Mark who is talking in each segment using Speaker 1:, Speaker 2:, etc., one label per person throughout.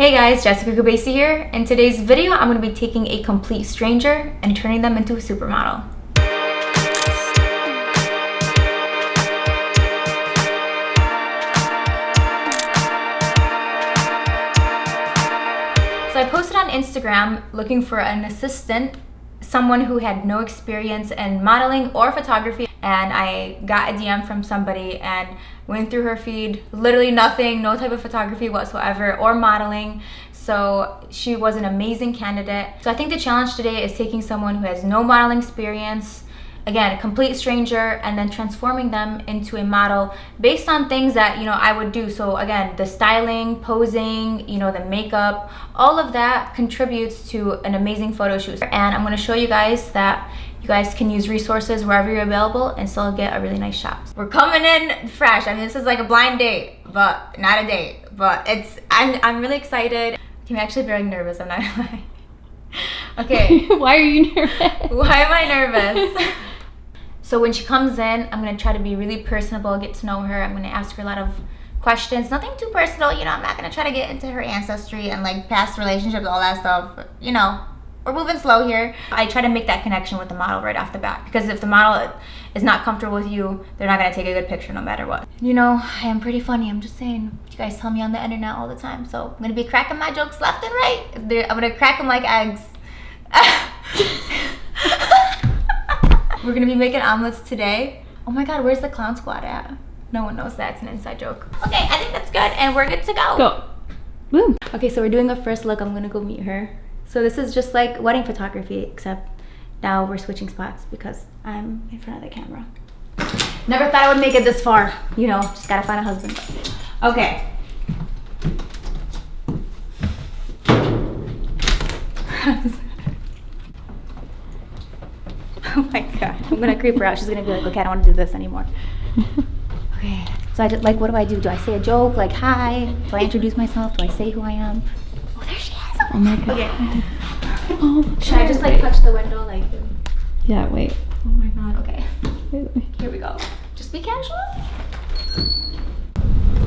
Speaker 1: Hey guys, Jessica Kubasi here. In today's video, I'm going to be taking a complete stranger and turning them into a supermodel. So I posted on Instagram looking for an assistant, someone who had no experience in modeling or photography, and I got a DM from somebody and went through her feed, literally nothing, no type of photography whatsoever or modeling. So she was an amazing candidate. So I think the challenge today is taking someone who has no modeling experience, again, a complete stranger, and then transforming them into a model based on things that, I would do. So again, the styling, posing, the makeup, all of that contributes to an amazing photo shoot. And I'm gonna show you guys that you guys can use resources wherever you're available and still get a really nice shot. We're coming in fresh. I mean, this is like a blind date, but not a date. But I'm really excited. I'm actually very nervous, I'm not gonna lie. Okay.
Speaker 2: Why are you nervous?
Speaker 1: Why am I nervous? So when she comes in, I'm gonna try to be really personable, get to know her. I'm gonna ask her a lot of questions, nothing too personal, I'm not gonna try to get into her ancestry and like past relationships, all that stuff, we're moving slow here. I try to make that connection with the model right off the bat, because if the model is not comfortable with you, they're not gonna take a good picture no matter what. I am pretty funny, I'm just saying. You guys tell me on the internet all the time, so I'm gonna be cracking my jokes left and right. I'm gonna crack them like eggs. We're gonna be making omelets today. Oh my God, where's the clown squad at? No one knows that, it's an inside joke. Okay, I think that's good, and we're good to go.
Speaker 2: Go. Boom.
Speaker 1: Okay, so we're doing a first look. I'm gonna go meet her. So this is just like wedding photography, except now we're switching spots because I'm in front of the camera. Never thought I would make it this far. Just gotta find a husband. Okay. Oh my God, I'm gonna creep her out. She's gonna be like, okay, I don't wanna do this anymore. Okay, so I just, what do I do? Do I say a joke, like hi? Do I introduce myself? Do I say who I am? Oh, there she is.
Speaker 2: Oh my God.
Speaker 1: Okay.
Speaker 2: Oh,
Speaker 1: should I just like touch the window, like?
Speaker 2: Yeah, wait.
Speaker 1: Oh my God, okay.
Speaker 2: Wait.
Speaker 1: Here we go. Just be casual.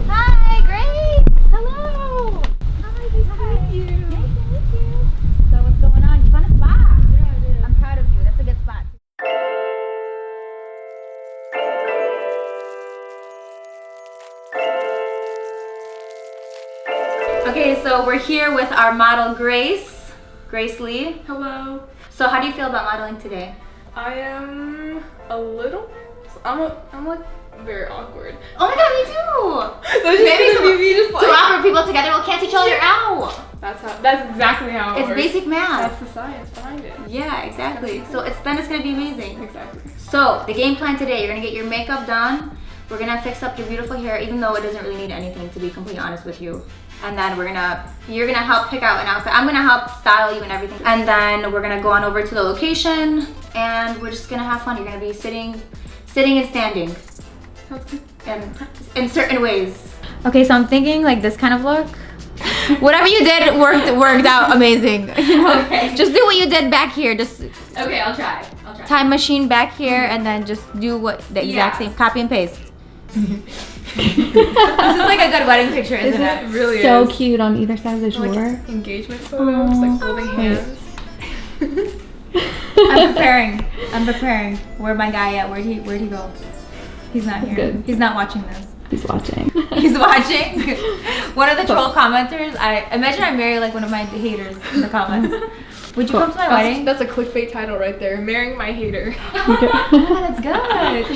Speaker 1: Hi, Grace. Hello. Hi, nice to meet you. Nice to meet you. So what's going on? You found a spot.
Speaker 2: Yeah, I did.
Speaker 1: I'm proud of you. That's a good spot. Okay, so we're here with our model Grace Lee.
Speaker 3: Hello.
Speaker 1: So how do you feel about modeling today?
Speaker 3: I am a little. I'm like very awkward.
Speaker 1: Oh my God, me too.
Speaker 3: So maybe some me just like
Speaker 1: two awkward people together will cancel each other out.
Speaker 3: That's exactly how it
Speaker 1: It's
Speaker 3: works.
Speaker 1: basic math.
Speaker 3: That's the science behind it.
Speaker 1: Yeah, exactly. So it's gonna be amazing.
Speaker 3: Exactly.
Speaker 1: So the game plan today, you're gonna get your makeup done. We're gonna fix up your beautiful hair, even though it doesn't really need anything, to be completely honest with you. And then you're gonna help pick out an outfit. I'm gonna help style you and everything. And then we're gonna go on over to the location and we're just gonna have fun. You're gonna be sitting and standing. And in certain ways. Okay, so I'm thinking like this kind of look. Whatever you did worked out amazing.
Speaker 3: Okay.
Speaker 1: Just do what you did back here. Just
Speaker 3: Okay, I'll try.
Speaker 1: time machine back here and then just do what the exact same, copy and paste. This is like a good wedding picture, isn't it?
Speaker 3: It really
Speaker 2: So
Speaker 3: is.
Speaker 2: cute on either side of the shore.
Speaker 3: Like engagement photos, like holding hands.
Speaker 1: I'm preparing. Where my guy at? Where'd he go? He's not here.
Speaker 2: Good.
Speaker 1: He's not watching this.
Speaker 2: He's watching.
Speaker 1: He's watching. One of the troll commenters. I imagine I marry like one of my haters in the comments. Would you come to my wedding?
Speaker 3: That's a clickbait title right there. Marrying my hater.
Speaker 1: Oh, that's good.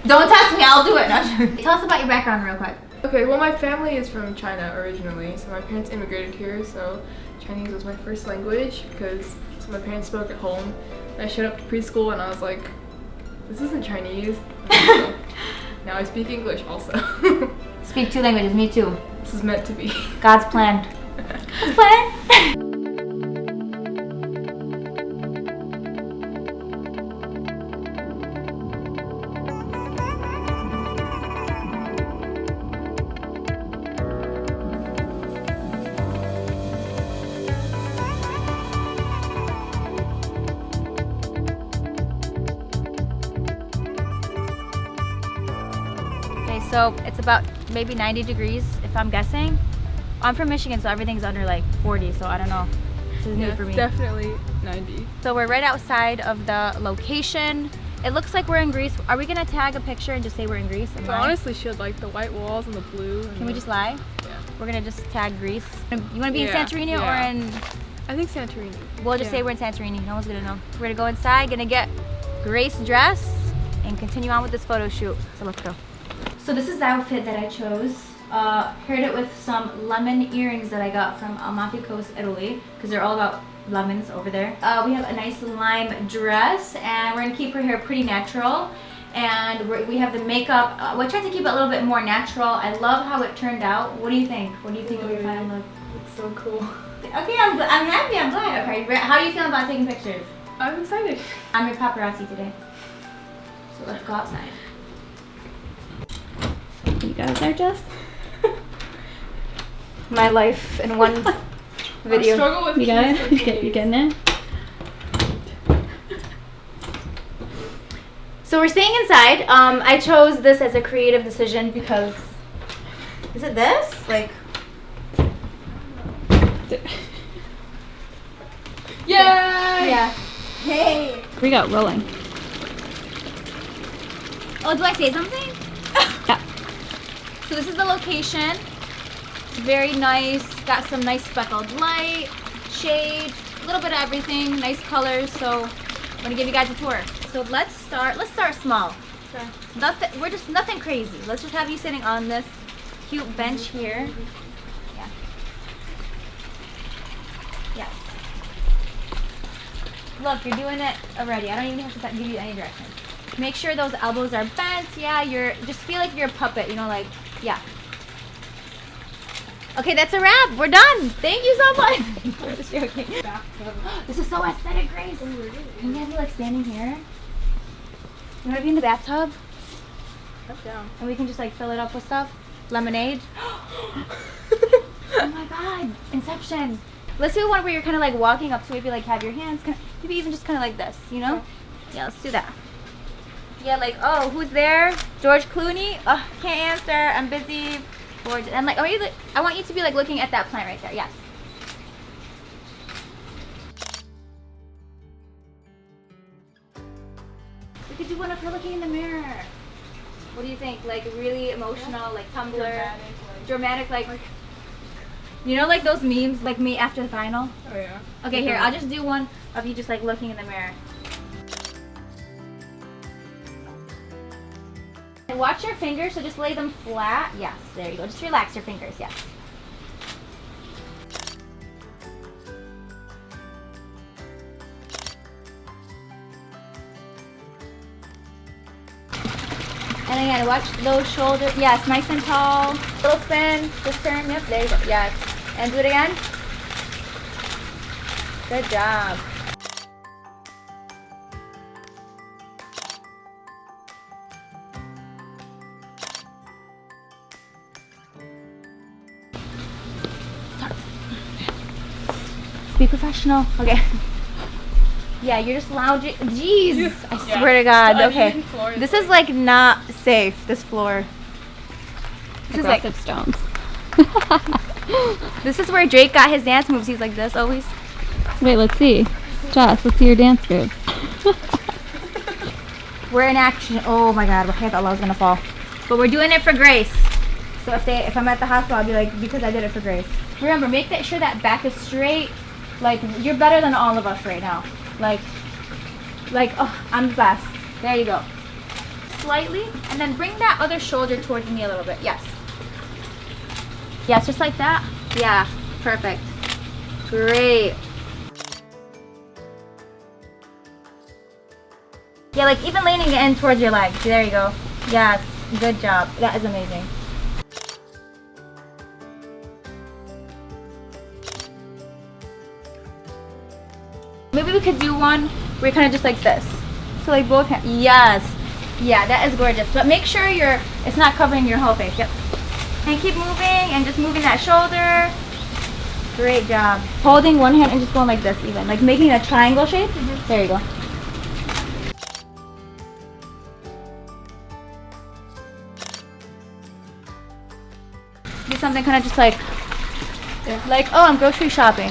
Speaker 1: Don't test me. I'll do it. Not sure. Tell us about your background real quick.
Speaker 3: Okay, well my family is from China originally, so my parents immigrated here, so Chinese was my first language because my parents spoke at home. And I showed up to preschool and I was like, this isn't Chinese. So now I speak English also.
Speaker 1: Speak two languages. Me too.
Speaker 3: This is meant to be.
Speaker 1: God's plan. God's plan. So it's about maybe 90 degrees if I'm guessing. I'm from Michigan, so everything's under like 40, so I don't know. This is new for me.
Speaker 3: Definitely 90.
Speaker 1: So we're right outside of the location. It looks like we're in Greece. Are we gonna tag a picture and just say we're in Greece?
Speaker 3: But honestly, she would like the white walls and the blue. And
Speaker 1: Can we just lie?
Speaker 3: Yeah.
Speaker 1: We're gonna just tag Greece. You wanna be in Santorini or in?
Speaker 3: I think Santorini.
Speaker 1: We'll just say we're in Santorini. No one's gonna know. We're gonna go inside, gonna get Grace dressed, and continue on with this photo shoot. So let's go. So this is the outfit that I chose. Paired it with some lemon earrings that I got from Amalfi Coast, Italy, because they're all about lemons over there. We have a nice lime dress, and we're gonna keep her hair pretty natural. And we have the makeup. We tried to keep it a little bit more natural. I love how it turned out. What do you think? What do you think of your final look?
Speaker 3: It's so cool.
Speaker 1: Okay, I'm happy. I'm glad. Okay, how do you feel about taking pictures?
Speaker 3: I'm excited.
Speaker 1: I'm your paparazzi today. So let's go outside.
Speaker 2: You guys are just.
Speaker 1: My life in one video.
Speaker 3: I struggle with
Speaker 2: You got it? You getting it?
Speaker 1: So we're staying inside. I chose this as a creative decision because, is it this? Like,
Speaker 3: Yay!
Speaker 1: yeah. Hey.
Speaker 2: We got rolling.
Speaker 1: Oh, do I say something?
Speaker 2: Yeah.
Speaker 1: So this is the location. It's very nice. Got some nice speckled light, shade, a little bit of everything, nice colors. So I'm gonna give you guys a tour. So let's start small.
Speaker 3: Okay.
Speaker 1: Nothing crazy. Let's just have you sitting on this cute bench here. Yeah. Yes. Look, you're doing it already. I don't even have to give you any direction. Make sure those elbows are bent. Yeah, just feel like you're a puppet, you know, like, yeah. Okay, that's a wrap. We're done. Thank you so much. I'm just joking. This is so aesthetic, Grace. Can you guys be like standing here? You want to be in the bathtub?
Speaker 3: Up down.
Speaker 1: And we can just like fill it up with stuff? Lemonade? Oh my god, Inception. Let's do one where you're kind of like walking up to maybe like have your hands, maybe even just kind of like this, you know? Yeah, let's do that. Yeah, like, oh, who's there? George Clooney? Oh, can't answer. I'm busy. And like, I want you to be like looking at that plant right there. Yes. We could do one of her looking in the mirror. What do you think? Like really emotional, like Tumblr, dramatic, like you know, like those memes, like me after the final.
Speaker 3: Oh yeah.
Speaker 1: Okay, here I'll just do one of you just like looking in the mirror. And watch your fingers, so just lay them flat. Yes, there you go. Just relax your fingers, yes. And again, watch those shoulders. Yes, nice and tall. Little spin, just turn. Yep, there you go. Yes. And do it again. Good job. Be professional. Okay. Yeah, you're just lounging. Jeez. I swear to God. Okay. This is like not safe, this floor. This
Speaker 2: Aggressive
Speaker 1: is
Speaker 2: stones.
Speaker 1: This is where Drake got his dance moves. He's like this always.
Speaker 2: Wait, let's see. Joss, let's see your dance moves.
Speaker 1: We're in action. Oh my God. Okay, I thought I was gonna fall. But we're doing it for Grace. So if I'm at the hospital, I'll be like, because I did it for Grace. Remember, make sure that back is straight. Like, you're better than all of us right now. Like, oh, I'm the best. There you go. Slightly, and then bring that other shoulder towards me a little bit. Yes. Yes, just like that. Yeah, perfect. Great. Yeah, like even leaning it in towards your legs. There you go. Yes, good job. That is amazing. Maybe we could do one where you're kind of just like this. So like both hands. Yes. Yeah, that is gorgeous. But make sure it's not covering your whole face. Yep. And keep moving and just moving that shoulder. Great job. Holding one hand and just going like this even. Like making a triangle shape. Mm-hmm. There you go. Do something kind of just like
Speaker 3: Yeah.
Speaker 1: Like, oh, I'm grocery shopping.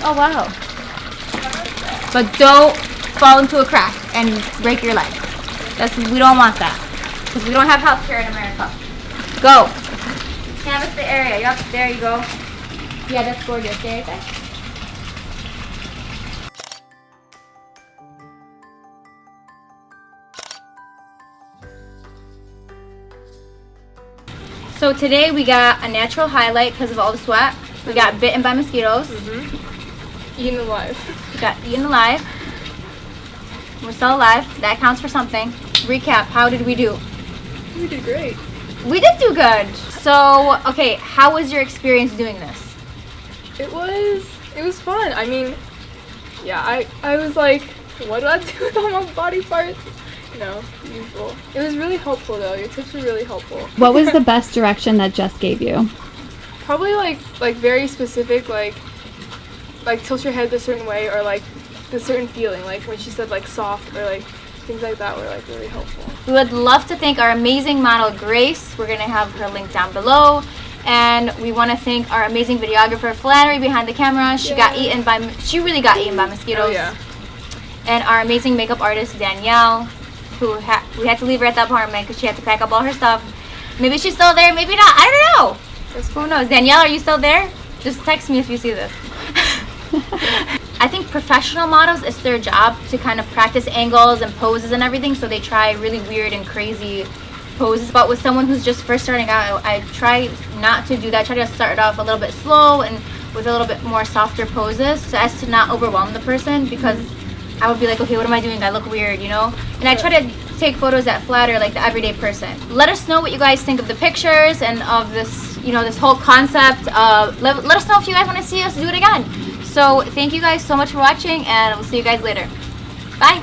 Speaker 1: Oh, wow. But don't fall into a crack and break your leg. We don't want that. Because we don't have healthcare in America. Go. Canvas the area. Yep, there you go. Yeah, that's gorgeous. There you go. So today we got a natural highlight because of all the sweat. We got bitten by mosquitoes.
Speaker 3: Eaten alive.
Speaker 1: We got eaten alive. We're still alive. That counts for something. Recap, how did we do?
Speaker 3: We did great.
Speaker 1: We did do good. So, okay, how was your experience doing this?
Speaker 3: It was fun. I mean, yeah, I was like, what do I do with all my body parts? No, usual. It was really helpful though. Your tips were really helpful.
Speaker 2: What was the best direction that Jess gave you?
Speaker 3: Probably like very specific, like tilt your head a certain way, or like the certain feeling, like when she said like soft, or like things like that were like really helpful.
Speaker 1: We would love to thank our amazing model Grace. We're gonna have her link down below. And we want to thank our amazing videographer Flannery behind the camera. She really got eaten by mosquitoes.
Speaker 3: Oh, yeah.
Speaker 1: And our amazing makeup artist Danielle, who we had to leave her at the apartment because she had to pack up all her stuff. Maybe she's still there, maybe not. I don't know. Who knows? Danielle, are you still there? Just text me if you see this. I think professional models, it's their job to kind of practice angles and poses and everything, so they try really weird and crazy poses. But with someone who's just first starting out, I try not to do that. I try to start it off a little bit slow and with a little bit more softer poses, so as to not overwhelm the person, because I would be like, okay, what am I doing? I look weird, you know? And I try to take photos that flatter like the everyday person. Let us know what you guys think of the pictures and of this, you know, this whole concept. Let us know if you guys want to see us do it again. So thank you guys so much for watching, and we'll see you guys later. Bye.